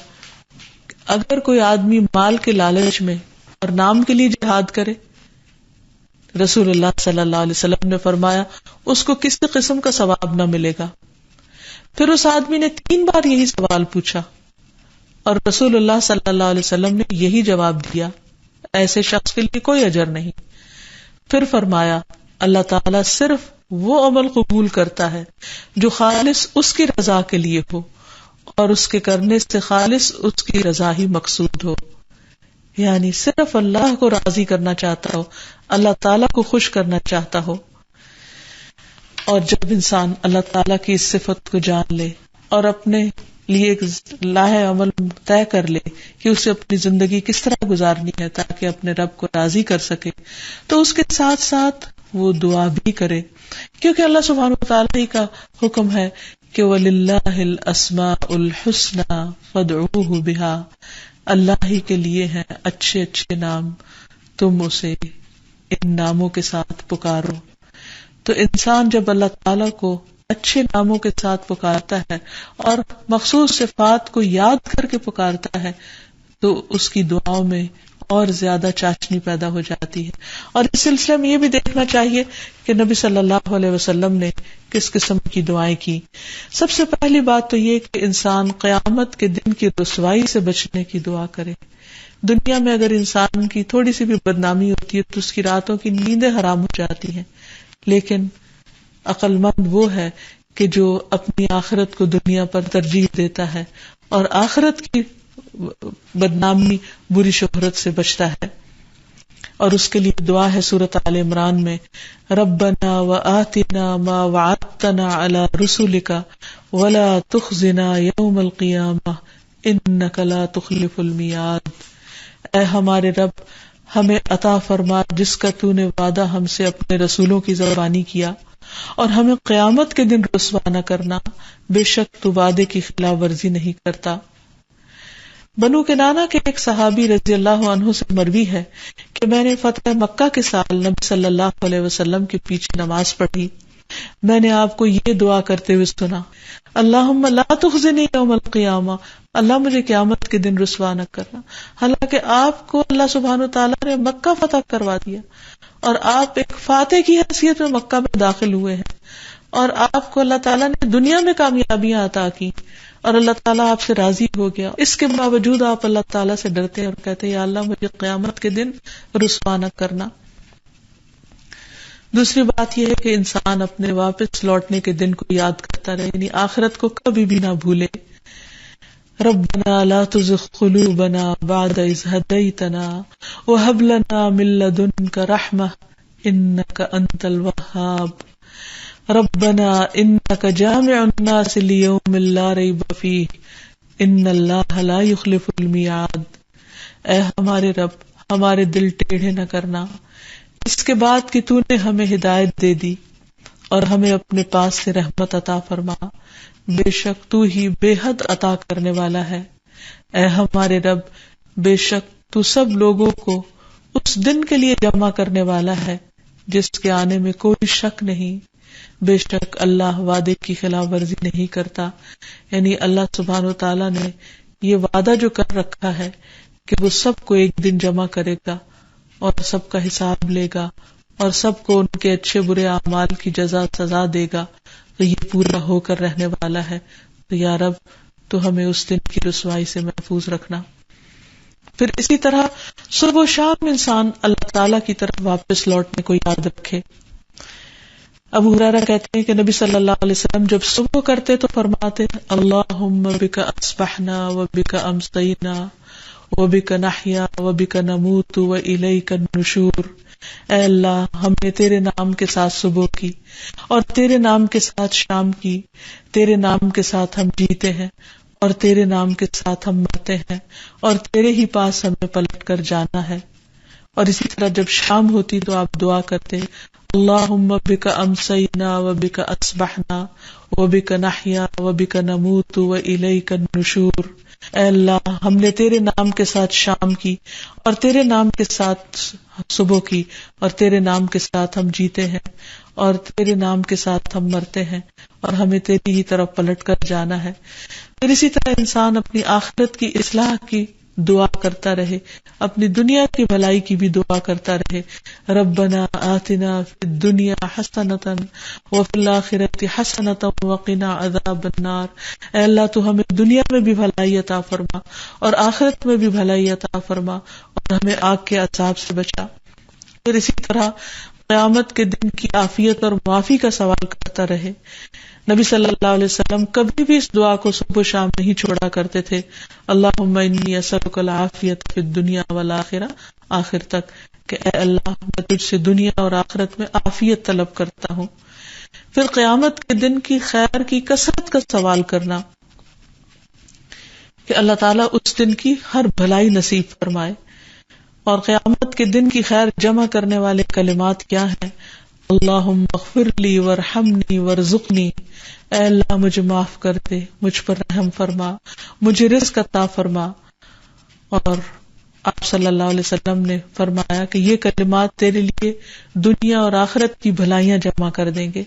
اگر کوئی آدمی مال کے لالچ میں اور نام کے لیے جہاد کرے، رسول اللہ صلی اللہ علیہ وسلم نے فرمایا اس کو کسی قسم کا ثواب نہ ملے گا. پھر اس آدمی نے 3 بار یہی سوال پوچھا اور رسول اللہ صلی اللہ علیہ وسلم نے یہی جواب دیا، ایسے شخص کے لیے کوئی اجر نہیں. پھر فرمایا اللہ تعالیٰ صرف وہ عمل قبول کرتا ہے جو خالص اس کی رضا کے لیے ہو اور اس کے کرنے سے خالص اس کی رضا ہی مقصود ہو. یعنی صرف اللہ کو راضی کرنا چاہتا ہو، اللہ تعالیٰ کو خوش کرنا چاہتا ہو. اور جب انسان اللہ تعالیٰ کی اس صفت کو جان لے اور اپنے لیے ایک لاہ عمل طے کر لے کہ اسے اپنی زندگی کس طرح گزارنی ہے تاکہ اپنے رب کو راضی کر سکے، تو اس کے ساتھ ساتھ وہ دعا بھی کرے، کیونکہ اللہ سبحانہ وتعالیٰ ہی کا حکم ہے کہ وَلِلَّهِ الْأَسْمَاءُ الْحُسْنَى فَادْعُوهُ بِهَا، اللہ ہی کے لیے ہیں اچھے اچھے نام، تم اسے ان ناموں کے ساتھ پکارو. تو انسان جب اللہ تعالیٰ کو اچھے ناموں کے ساتھ پکارتا ہے اور مخصوص صفات کو یاد کر کے پکارتا ہے تو اس کی دعاؤں میں اور زیادہ چاشنی پیدا ہو جاتی ہے. اور اس سلسلے میں یہ بھی دیکھنا چاہیے کہ نبی صلی اللہ علیہ وسلم نے کس قسم کی دعائیں کی. سب سے پہلی بات تو یہ کہ انسان قیامت کے دن کی رسوائی سے بچنے کی دعا کرے. دنیا میں اگر انسان کی تھوڑی سی بھی بدنامی ہوتی ہے تو اس کی راتوں کی نیندیں حرام ہو جاتی ہیں، لیکن عقل مند وہ ہے کہ جو اپنی آخرت کو دنیا پر ترجیح دیتا ہے اور آخرت کی بدنامی بری شہرت سے بچتا ہے. اور اس کے لیے دعا ہے سورۃ آل عمران میں، ربنا وآتنا ما وعدتنا علی رسلک ولا تخزنا یوم القیامہ انک لا تخلف المیعاد۔ اے ہمارے رب، ہمیں عطا فرما جس کا تو نے وعدہ ہم سے اپنے رسولوں کی زبانی کیا، اور ہمیں قیامت کے دن رسوا نہ کرنا، بے شک تو وعدے کی خلاف ورزی نہیں کرتا۔ بنو کنانہ کے ایک صحابی رضی اللہ عنہ سے مروی ہے کہ میں نے فتح مکہ کے سال نبی صلی اللہ علیہ وسلم کے پیچھے نماز پڑھی، میں نے آپ کو یہ دعا کرتے ہوئے سنا، اللہم لا تخزنی یوم القیامہ، اللہ مجھے قیامت کے دن رسوا نہ کرنا۔ حالانکہ آپ کو اللہ سبحانہ وتعالیٰ نے مکہ فتح کروا دیا اور آپ ایک فاتح کی حیثیت میں مکہ میں داخل ہوئے ہیں، اور آپ کو اللہ تعالیٰ نے دنیا میں کامیابیاں عطا کی اور اللہ تعالیٰ آپ سے راضی ہو گیا، اس کے باوجود آپ اللہ تعالیٰ سے ڈرتے ہیں اور کہتے ہیں یا اللہ مجھے قیامت کے دن رسوا نہ کرنا۔ دوسری بات یہ ہے کہ انسان اپنے واپس لوٹنے کے دن کو یاد کرتا رہے، یعنی آخرت کو کبھی بھی نہ بھولے۔ ربنا لا تزغ قلوبنا بعد اذ هديتنا وهب لنا من لدنك رحمة انك انت الوهاب ربنا انك جامع الناس ليوم لا ريب فيه ان الله لا يخلف الميعاد۔ اے ہمارے رب، ہمارے دل ٹیڑھے نہ کرنا اس کے بعد کہ تو نے ہمیں ہدایت دے دی اور ہمیں اپنے پاس سے رحمت عطا فرما، بے شک تو ہی بے حد عطا کرنے والا ہے۔ اے ہمارے رب، بے شک تو سب لوگوں کو اس دن کے لیے جمع کرنے والا ہے جس کے آنے میں کوئی شک نہیں، بے شک اللہ وعدے کی خلاف ورزی نہیں کرتا۔ یعنی اللہ سبحانہ و تعالیٰ نے یہ وعدہ جو کر رکھا ہے کہ وہ سب کو ایک دن جمع کرے گا اور سب کا حساب لے گا اور سب کو ان کے اچھے برے اعمال کی جزا سزا دے گا، تو یہ پورا ہو کر رہنے والا ہے۔ تو یا رب تو ہمیں اس دن کی رسوائی سے محفوظ رکھنا۔ پھر اسی طرح صبح و شام انسان اللہ تعالیٰ کی طرف واپس لوٹنے کو یاد رکھے۔ ابو ہریرہ کہتے ہیں کہ نبی صلی اللہ علیہ وسلم جب صبح کرتے تو فرماتے اللہم بک اصبحنا و بک امسینا و بک نحیا و بک نموت و الیک النشور۔ اے اللہ، ہم نے تیرے نام کے ساتھ صبح کی اور تیرے نام کے ساتھ شام کی، تیرے نام کے ساتھ ہم جیتے ہیں اور تیرے نام کے ساتھ ہم مرتے ہیں اور تیرے ہی پاس ہمیں پلٹ کر جانا ہے۔ اور اسی طرح جب شام ہوتی تو آپ دعا کرتے اللہم بک امسینا و بک اصبحنا و بک نحیا و بک نموت و الیک النشور۔ اے اللہ، ہم نے تیرے نام کے ساتھ شام کی اور تیرے نام کے ساتھ صبح کی اور تیرے نام کے ساتھ ہم جیتے ہیں اور تیرے نام کے ساتھ ہم مرتے ہیں اور ہمیں تیری ہی طرف پلٹ کر جانا ہے۔ پھر اسی طرح انسان اپنی آخرت کی اصلاح کی دعا کرتا رہے، اپنی دنیا کی بھلائی کی بھی دعا کرتا رہے، ربنا آتنا فی الدنیا حسنۃ وفی الآخرۃ حسنۃ وقنا عذاب النار۔ اے اللہ تو ہمیں دنیا میں بھی بھلائی عطا فرما اور آخرت میں بھی بھلائی عطا فرما اور ہمیں آگ کے عذاب سے بچا۔ پھر اسی طرح قیامت کے دن کی عافیت اور معافی کا سوال کرتا رہے۔ نبی صلی اللہ علیہ وسلم کبھی بھی اس دعا کو صبح و شام نہیں چھوڑا کرتے تھے، اللہم انی اسألک العافیۃ فی الدنیا والآخرہ، آخر تک کہ اے اللہ میں تجھ سے دنیا اور آخرت میں عافیت طلب کرتا ہوں۔ پھر قیامت کے دن کی خیر کی کثرت کا سوال کرنا کہ اللہ تعالیٰ اس دن کی ہر بھلائی نصیب فرمائے۔ اور قیامت کے دن کی خیر جمع کرنے والے کلمات کیا ہیں؟ اللہم اغفر لی ورحمنی ورزقنی، اے اللہ مجھے معاف کر دے، مجھ پر رحم فرما، مجھے رزق عطا فرما۔ اور آپ صلی اللہ علیہ وسلم نے فرمایا کہ یہ کلمات تیرے لیے دنیا اور آخرت کی بھلائیاں جمع کر دیں گے۔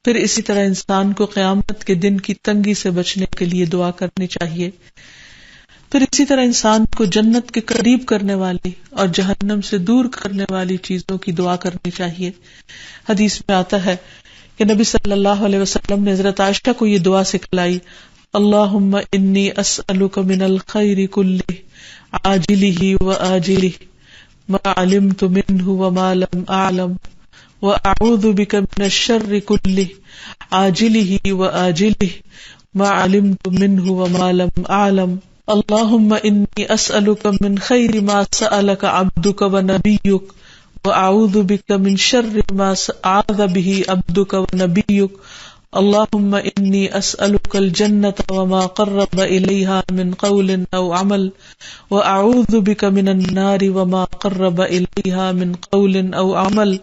پھر اسی طرح انسان کو قیامت کے دن کی تنگی سے بچنے کے لیے دعا کرنی چاہیے۔ پھر اسی طرح انسان کو جنت کے قریب کرنے والی اور جہنم سے دور کرنے والی چیزوں کی دعا کرنی چاہیے۔ حدیث میں آتا ہے کہ نبی صلی اللہ علیہ وسلم نے حضرت عائشہ کو یہ دعا سکھلائی، اللہم انی اسألک من الخیر کلہ عاجلہ وآجلہ ما علمت منہ وما لم اعلم واعوذ بک من الشر کلہ عاجلہ وآجلہ ما علمت منہ وما لم اعلم اللهم إني أسألك من خير ما سألك عبدك ونبيك وأعوذ بك من شر ما أعاذ به عبدك ونبيك. اللهم إني أسألك الجنة وما قرب إليها من قول أو عمل وأعوذ بك من النار وما قرب إليها من قول أو عمل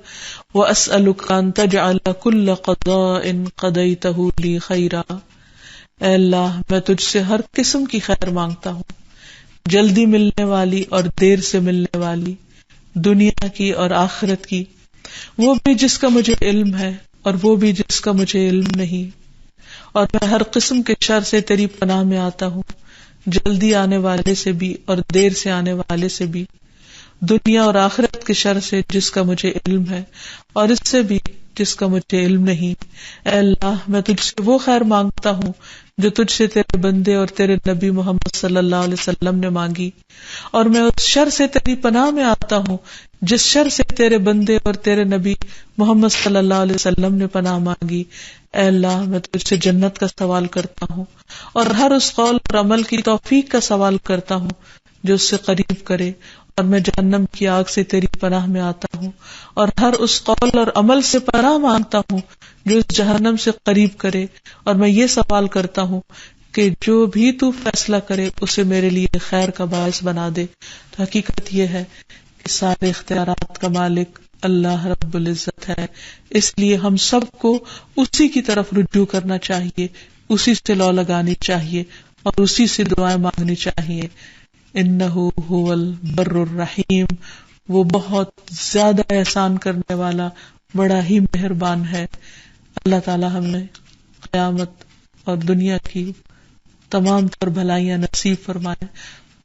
وأسألك أن تجعل كل قضاء قضيته لي خيرا. اے اللہ میں تجھ سے ہر قسم کی خیر مانگتا ہوں، جلدی ملنے والی اور دیر سے ملنے والی، دنیا کی اور آخرت کی، وہ بھی جس کا مجھے علم ہے اور وہ بھی جس کا مجھے علم نہیں. اور میں ہر قسم کے شر سے تیری پناہ میں آتا ہوں، جلدی آنے والے سے بھی اور دیر سے آنے والے سے بھی، دنیا اور آخرت کے شر سے جس کا مجھے علم ہے اور اس سے بھی جس کا مجھے علم نہیں. اے اللہ میں تجھ سے وہ خیر مانگتا ہوں جو تجھ سے تیرے بندے اور تیرے نبی محمد صلی اللہ علیہ وسلم نے مانگی، اور میں اس شر سے تیری پناہ میں آتا ہوں جس شر سے تیرے بندے اور تیرے نبی محمد صلی اللہ علیہ وسلم نے پناہ مانگی. اے اللہ میں تجھ سے جنت کا سوال کرتا ہوں اور ہر اس قول اور عمل کی توفیق کا سوال کرتا ہوں جو اس سے قریب کرے، اور میں جہنم کی آگ سے تیری پناہ میں آتا ہوں اور ہر اس قول اور عمل سے پناہ مانگتا ہوں جو اس جہنم سے قریب کرے، اور میں یہ سوال کرتا ہوں کہ جو بھی تو فیصلہ کرے اسے میرے لیے خیر کا باعث بنا دے. تو حقیقت یہ ہے کہ سارے اختیارات کا مالک اللہ رب العزت ہے، اس لیے ہم سب کو اسی کی طرف رجوع کرنا چاہیے، اسی سے لو لگانی چاہیے اور اسی سے دعائیں مانگنی چاہیے. انہ هو البر الرحیم، وہ بہت زیادہ احسان کرنے والا، بڑا ہی مہربان ہے. اللہ تعالی ہمیں قیامت اور دنیا کی تمام تر بھلائیاں نصیب فرمائے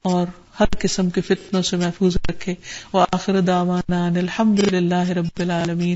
اور ہر قسم کے فتنوں سے محفوظ رکھے. وآخر دعوانا ان الحمد للہ رب العالمین.